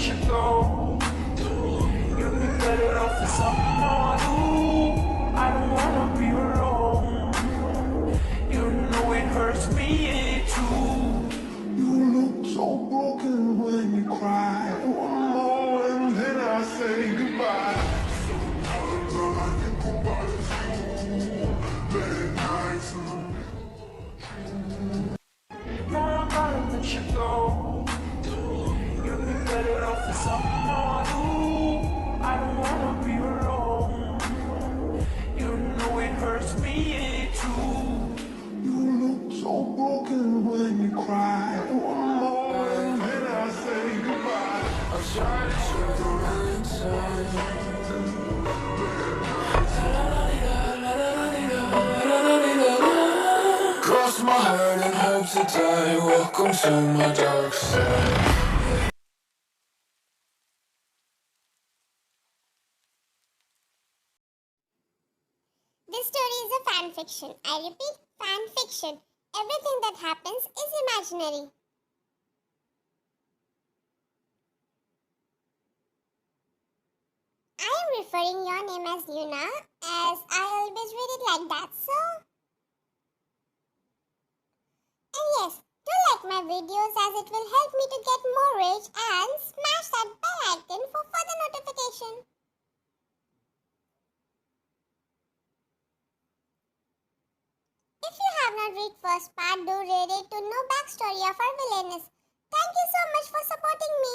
let you go. You'll be better off with someone new. I don't wanna be alone. You know it hurts me too. You look so broken when you cry. One more and then I say goodbye. No, I'm gonna let you go. You'll be better off with someone new. I don't wanna be alone. You know it hurts me too. You look so broken when you cry. One more and then I say goodbye. I'm trying to show the right time. Cross my heart and hope to die. Welcome to my dark side. This story is a fan fiction. I repeat, fan fiction. Everything that happens is imaginary. I am referring your name as Yuna, as I always read it like that, so... And yes, do like my videos as it will help me to get more reach and smash that bell icon for further notification. If you have not read first part, do read it to know backstory of our villainess. Thank you so much for supporting me.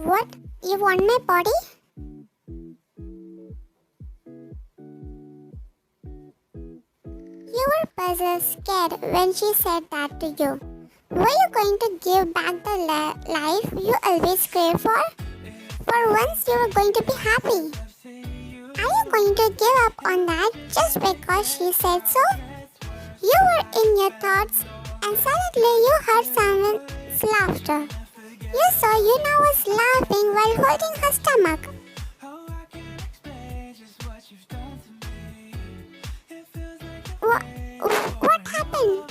What? You want my body? You were puzzled, scared when she said that to you. Were you going to give back the life you always crave for? For once you were going to be happy. Are you going to give up on that just because she said so? You were in your thoughts and suddenly you heard someone's laughter. You saw Yuna was laughing while holding her stomach. What happened?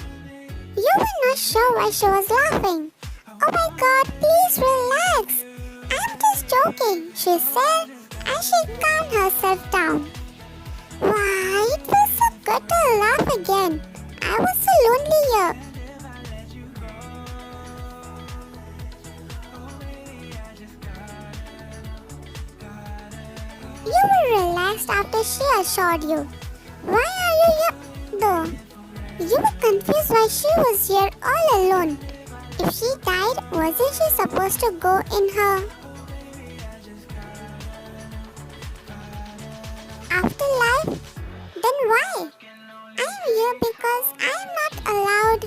You were not sure why she was laughing. Oh my god, please relax. I'm just joking, she said as she calmed herself down. Why, it feels so good to laugh again. I was so lonely here. You were relaxed after she assured you. Why are you here though? You were confused why she was here all alone. If she died, wasn't she supposed to go in her afterlife? Then why? I'm here because I'm not allowed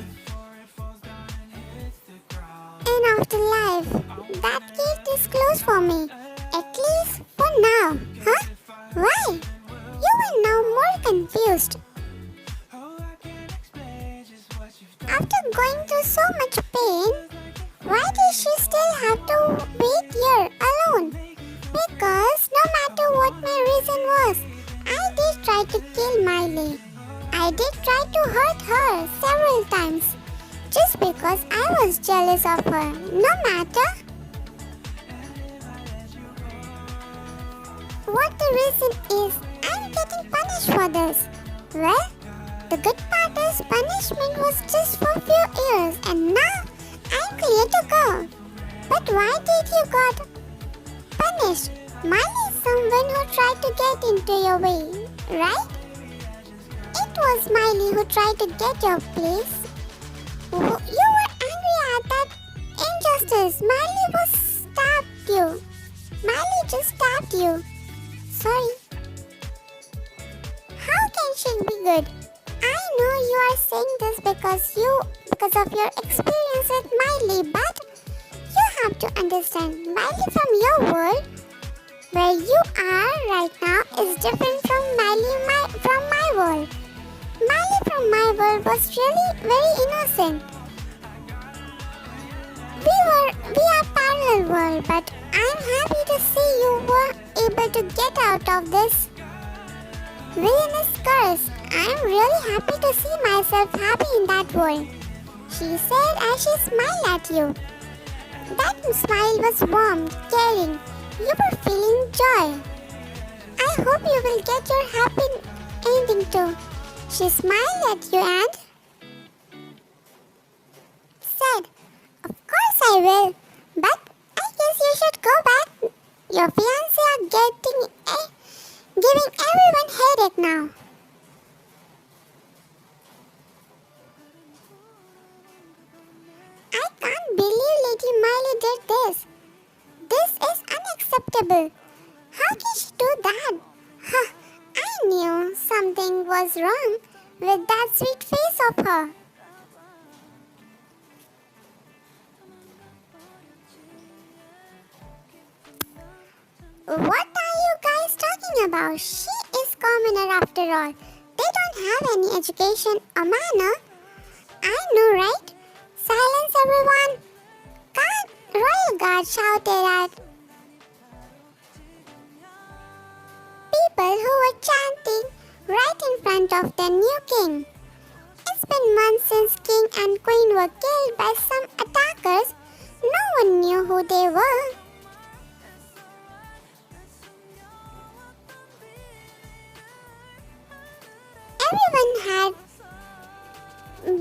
in afterlife. That gate is closed for me. At least for now. Huh? Why? You were now more confused. After going through so much pain, why did she still have to wait here alone? Because no matter what my reason was, I did try to kill Miley. I did try to hurt her several times. Just because I was jealous of her. No matter what the reason is, I'm getting punished for this. Well, the good part is punishment was just for a few years and now I'm clear to go. But why did you got punished? Miley is someone who tried to get into your way, right? It was Miley who tried to get your place. You were angry at that injustice. Miley was stabbed you. Miley just stabbed you. Sorry. How can she be good? I know you are saying this because of your experience with Miley, but you have to understand, Miley from your world, where you are right now, is different from Miley from my world. Miley from my world was really very innocent. We are parallel world, but I'm happy to see you were able to get out of this villainous curse. I'm really happy to see myself happy in that world, she said as she smiled at you. That smile was warm, caring. You were feeling joy. I hope you will get your happy ending too. She smiled at you and said, "Of course I will, but I guess you should go back. Your fiancé are giving everyone headache now." I can't believe Lady Miley did this. This is unacceptable. How can she do that? Huh, I knew something was wrong with that sweet face of her. What are you guys talking about? She is commoner after all. They don't have any education or manner. I know, right? Silence, everyone! Royal Guard shouted at people who were chanting right in front of the new king. It's been months since king and queen were killed by some attackers. No one knew who they were. Everyone had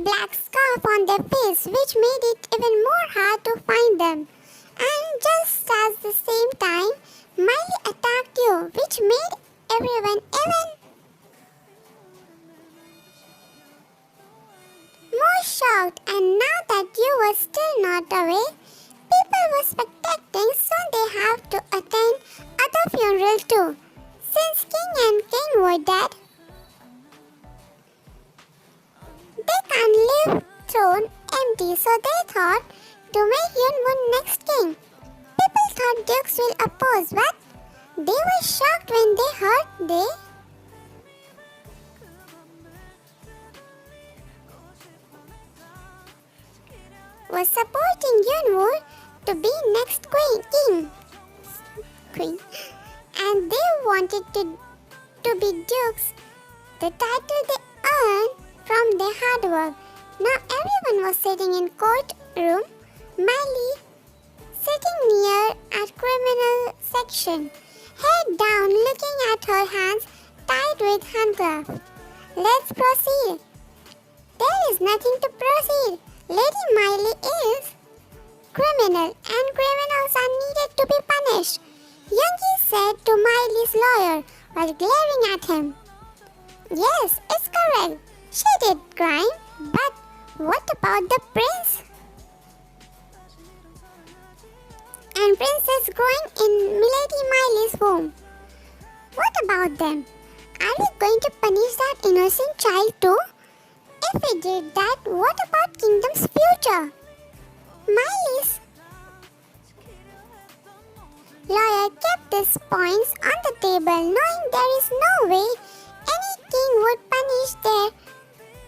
black scarf on their face, which made it even more hard to find them. And just at the same time, Miley attacked you, which made everyone even more shocked. And now that you were still not away, people were spectating, so they have to attend other funeral too. Since king and queen were dead, they can't leave throne empty, so they thought to make Yoonwoo next king. People thought dukes will oppose, but they were shocked when they heard they were supporting Yoonwoo to be next queen. And they wanted to be dukes, the title they earned from their hard work. Now everyone was sitting in courtroom. Miley sitting near at criminal section, head down, looking at her hands tied with handcuffs. Let's proceed. There is nothing to proceed. Lady Miley is criminal and criminals are needed to be punished, Yoongi said to Miley's lawyer while glaring at him. Yes, it's correct. She did crime, but what about the prince and princess growing in Lady Miley's womb? What about them? Are we going to punish that innocent child too? If we did that, what about kingdom's future? Miley's lawyer kept these points on the table, knowing there is no way any king would punish their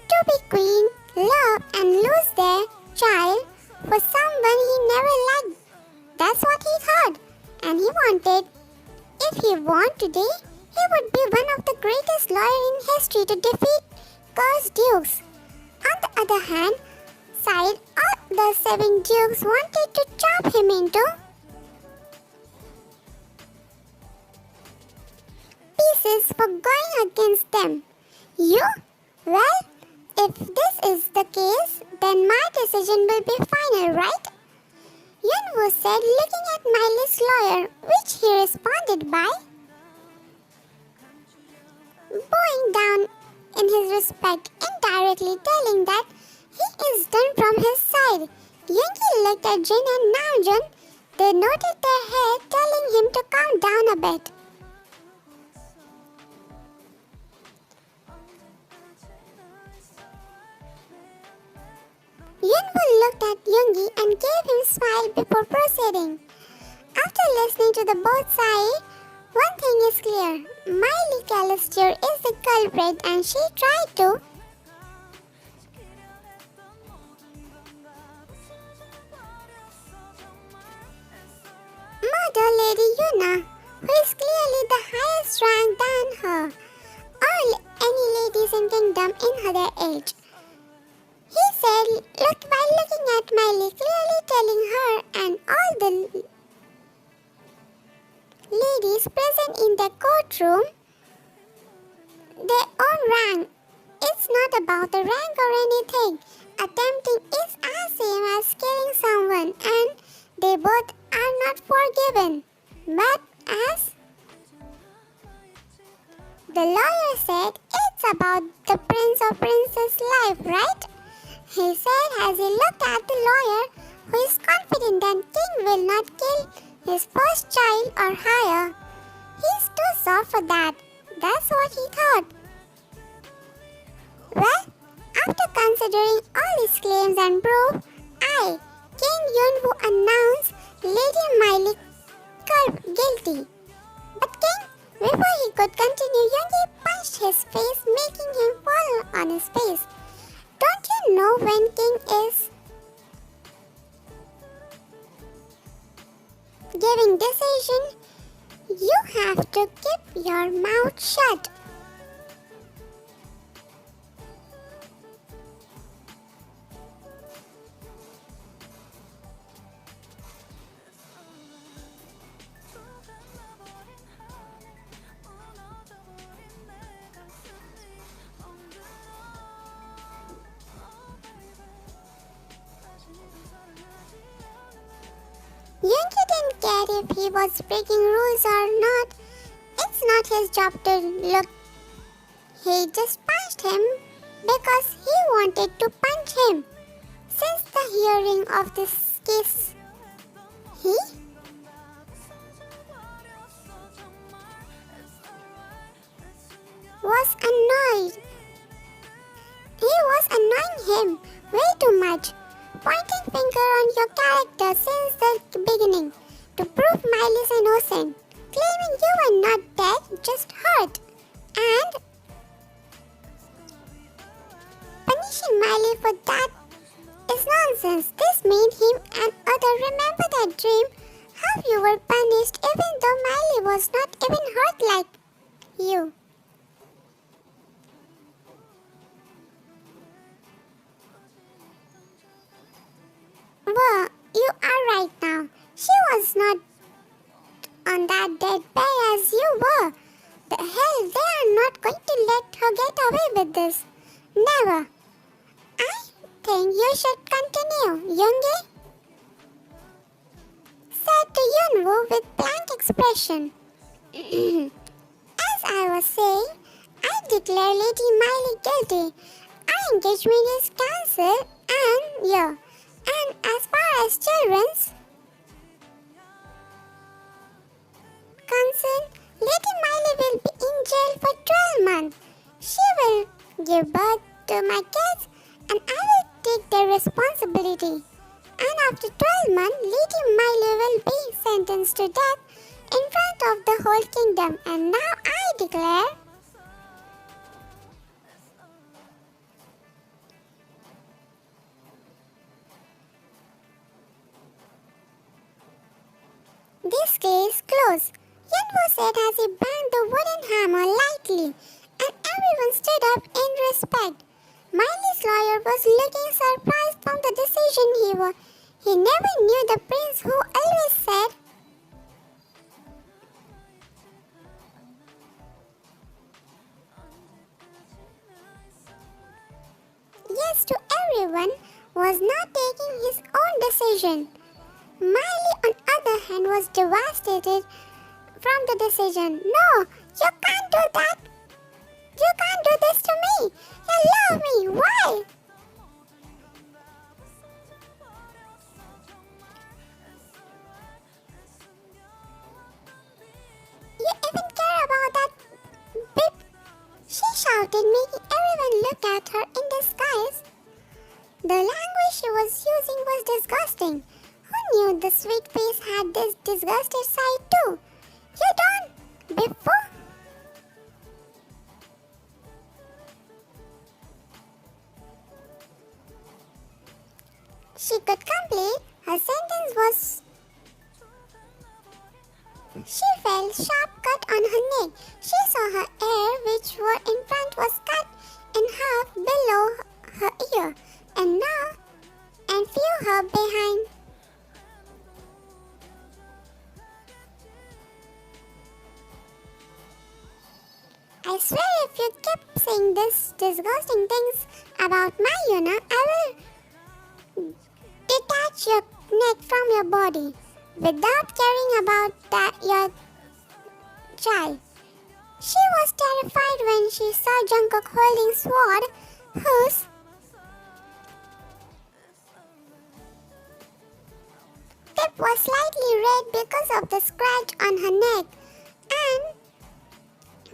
to-be queen, love, and lose their child for someone he never liked. That's what he thought, and he wanted. If he won today, he would be one of the greatest lawyers in history to defeat cursed dukes. On the other hand, side, all the 7 dukes wanted to chop him into pieces for going against them. You? Well, if this is the case, then my decision will be final, right? Yoonwoo said, looking at Miley's lawyer, which he responded by bowing down in his respect, indirectly telling that he is done from his side. Yoongi looked at Jin and Namjoon. They nodded their head, telling him to calm down a bit. Yoonwoo looked at Yoongi and gave him a smile before proceeding. After listening to the both sides, one thing is clear. Miley Callister is the culprit and she tried to murder Lady Yuna, who is clearly the highest rank than her, or any ladies in image. He said, "Look, while looking at Miley, clearly telling her and all the ladies present in the courtroom their own rank. It's not about the rank or anything. Attempting is as same as killing someone, and they both are not forgiven. But as the lawyer said, it's about the prince or princess' life, right?" He said as he looked at the lawyer, who is confident that King will not kill his first child or higher. He's too soft for that. That's what he thought. Well, after considering all his claims and proof, I, King Yunwoo, announced Lady Miley guilty. But King, before he could continue, Yoongi punched his face, making him fall on his face. Don't you know when King is giving decision, you have to keep your mouth shut. Yoongi didn't care if he was breaking rules or not. It's not his job to look. He just punched him because he wanted to punch him. Since the hearing of this case, he was annoyed. He was annoying him way too much, pointing finger on your character since the beginning to prove Miley's innocent, claiming you were not dead, just hurt, and punishing Miley for that is nonsense. This made him and other remember that dream, how you were punished even though Miley was not even hurt like you. Well, you are right now. She was not on that dead bed as you were. The hell, they are not going to let her get away with this. Never. I think you should continue, Yoongi said to Yunwoo with blank expression. As I was saying, I declare Lady Miley guilty. Our engagement is cancelled and yeah. And as far as children's concerned, Lady Miley will be in jail for 12 months. She will give birth to my kids and I will take the responsibility. And after 12 months, Lady Miley will be sentenced to death in front of the whole kingdom. And now I declare this case closed, Yunwoo said as he banged the wooden hammer lightly, and everyone stood up in respect. Miley's lawyer was looking surprised from the decision he never knew the prince who always said, yes to everyone, was not taking his own decision. Miley, on the other hand, was devastated from the decision. No, you can't do that. You can't do this to me. You love me. Why? You even care about that bit? She shouted, making everyone look at her in disguise. The language she was using was disgusting. Who knew the sweet face had this disgusted side too? You don't? Before? She could complete her sentence was. She felt sharp cut on her neck. She saw her hair, which were in front, was cut and half below her ear, and few her behind. I swear if you keep saying these disgusting things about my Yuna, I will detach your neck from your body without caring about your child. She was terrified when she saw Jungkook holding sword, whose tip was slightly red because of the scratch on her neck, and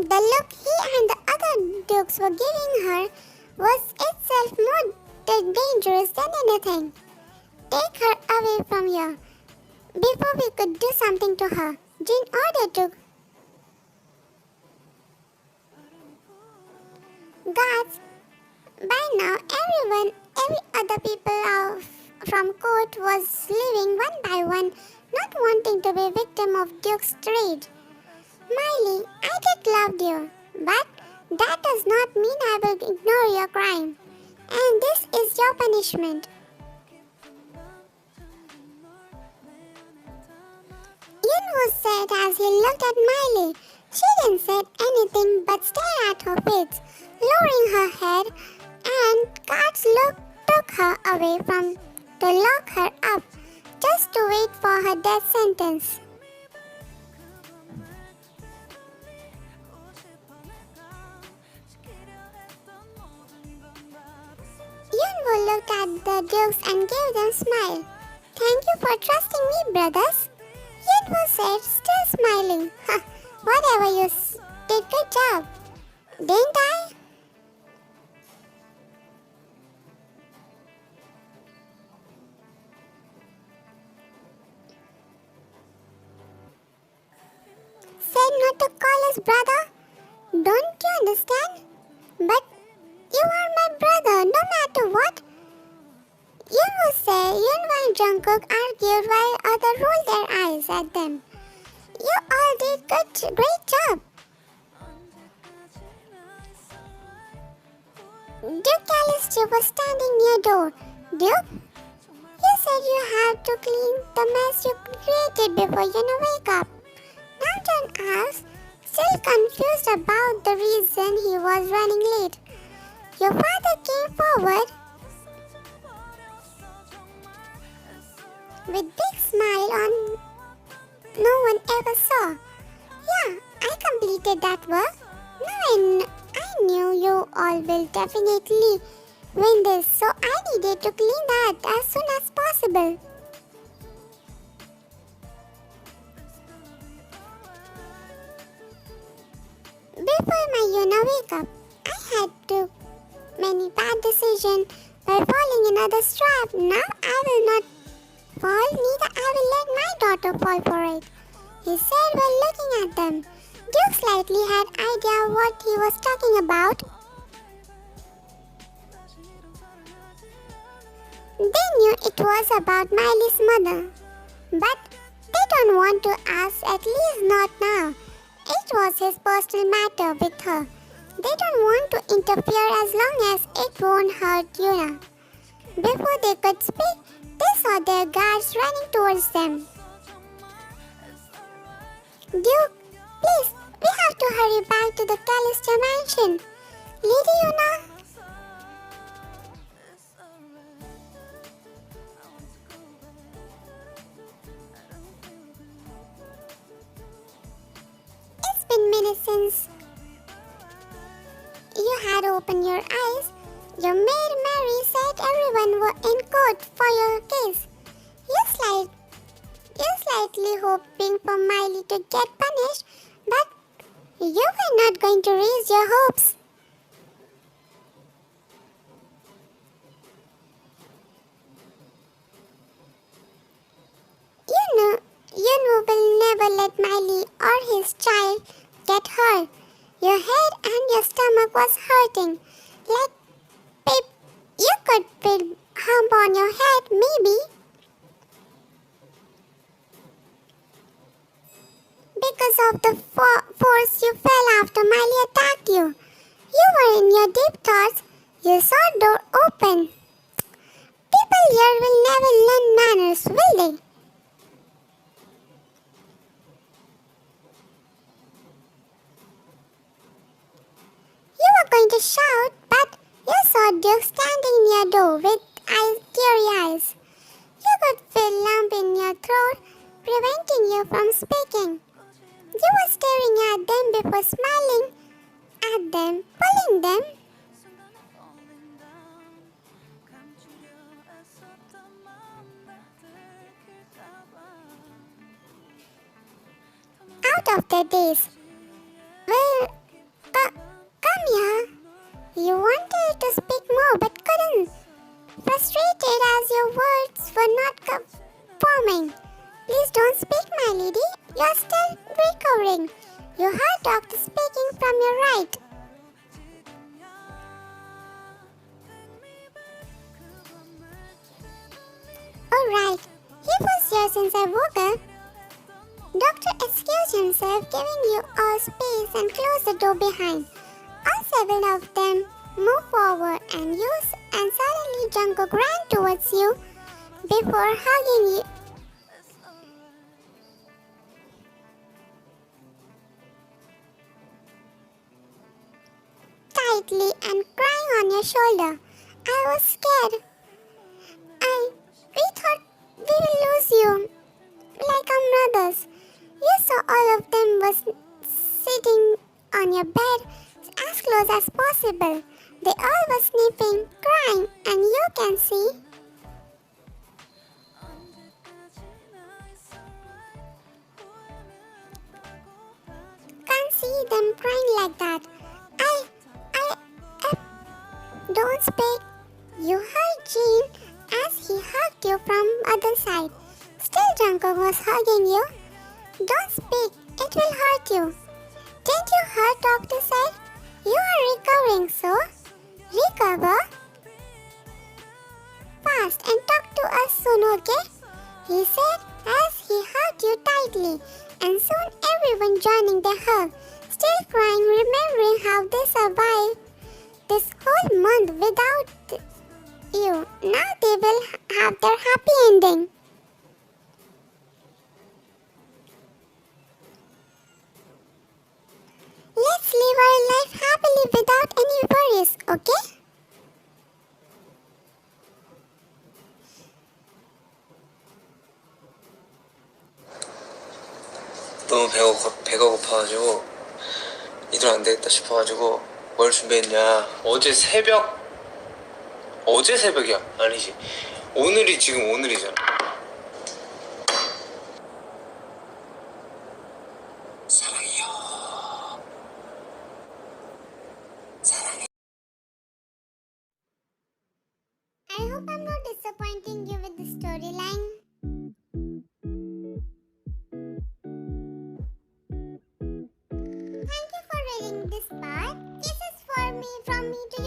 the look he and the other dukes were giving her was itself more dangerous than anything. Take her away from here before we could do something to her, Jin ordered to guards. By now, every other people from court was leaving one by one, not wanting to be victim of Duke's trade. Miley, I did love you, but that does not mean I will ignore your crime. And this is your punishment. Yunwoo said as he looked at Miley. She didn't say anything but stared at her feet, lowering her head, and guards took her away to lock her up, just to wait for her death sentence. Yunwoo looked at the dukes and gave them a smile. Thank you for trusting me, brothers. Yunwoo said, still smiling. Whatever you did, good job. Didn't I? Said not to call us brother. Don't you understand? But you are my brother, no matter what. Yunwoo said Yunwoo and Jungkook argued while others rolled their eyes at them. You all did great job. Duke Callisto was standing near door. Duke, you said you have to clean the mess you created before you wake up. Now John asked, still confused about the reason he was running late. Your father came forward with big smile on no one ever saw. Yeah, I completed that work. Now I knew you all will definitely win this, so I needed to clean that as soon as possible. Before my Yuna wake up, I had to many bad decisions by falling in others' trap. Now I will not fall, neither I will let my daughter fall for it, he said while looking at them. Duke slightly had idea what he was talking about. They knew it was about Miley's mother, but they don't want to ask, at least not now. It was his personal matter with her. They don't want to interfere as long as it won't hurt Yuna. Before they could speak, they saw their guards running towards them. Duke, please, we have to hurry back to the Callisto mansion. Lady Yuna. It's been minutes since you had opened your eyes. Your maid Mary said everyone were in court for your case. You slightly hoping for Miley to get punished, but you were not going to raise your hopes. You will never let Miley or his child get hurt. Your head and your stomach was hurting. Like you could feel hump on your head, maybe. Because of the force you fell after Miley attacked you. You were in your deep thoughts. You saw a door open. People here will never learn manners, will they? You were going to shout, but you saw Duke standing in your door with teary eyes. You could feel a lump in your throat, preventing you from speaking. You were staring at them before smiling at them, pulling them out of their daze. Well, come here. You wanted to speak more but couldn't. Frustrated as your words were not forming. Please don't speak, my lady. You're still recovering. You heard doctor speaking from your right. Alright, he was here since I woke up. Doctor excused himself, giving you all space and closed the door behind. All seven of them moved forward and suddenly Jungkookff ran towards you before hugging you. Tightly and crying on your shoulder. I was scared. We thought we will lose you, like our brothers. You saw all of them was sitting on your bed as close as possible. They all were sleeping, crying, and you can see. Can't see them crying like that. Don't speak. You heard Jin as he hugged you from other side. Still Jungkookff was hugging you. Don't speak. It will hurt you. Didn't you hear doctor said? You are recovering, so recover fast and talk to us soon, okay? He said as he hugged you tightly, and soon everyone joining the hug, still crying, remembering how they survived this whole month without you. Now they will have their happy ending. Let's live our life happily without any worries, okay? 너무 배가 고파가지고 이들 안 되겠다 싶어가지고 뭘 준비했냐. 어제 새벽이야. 아니지. 지금 오늘이잖아. 사랑해요. 사랑해. I hope I'm not disappointing you with the storyline. Thank you for reading this part. This is from me to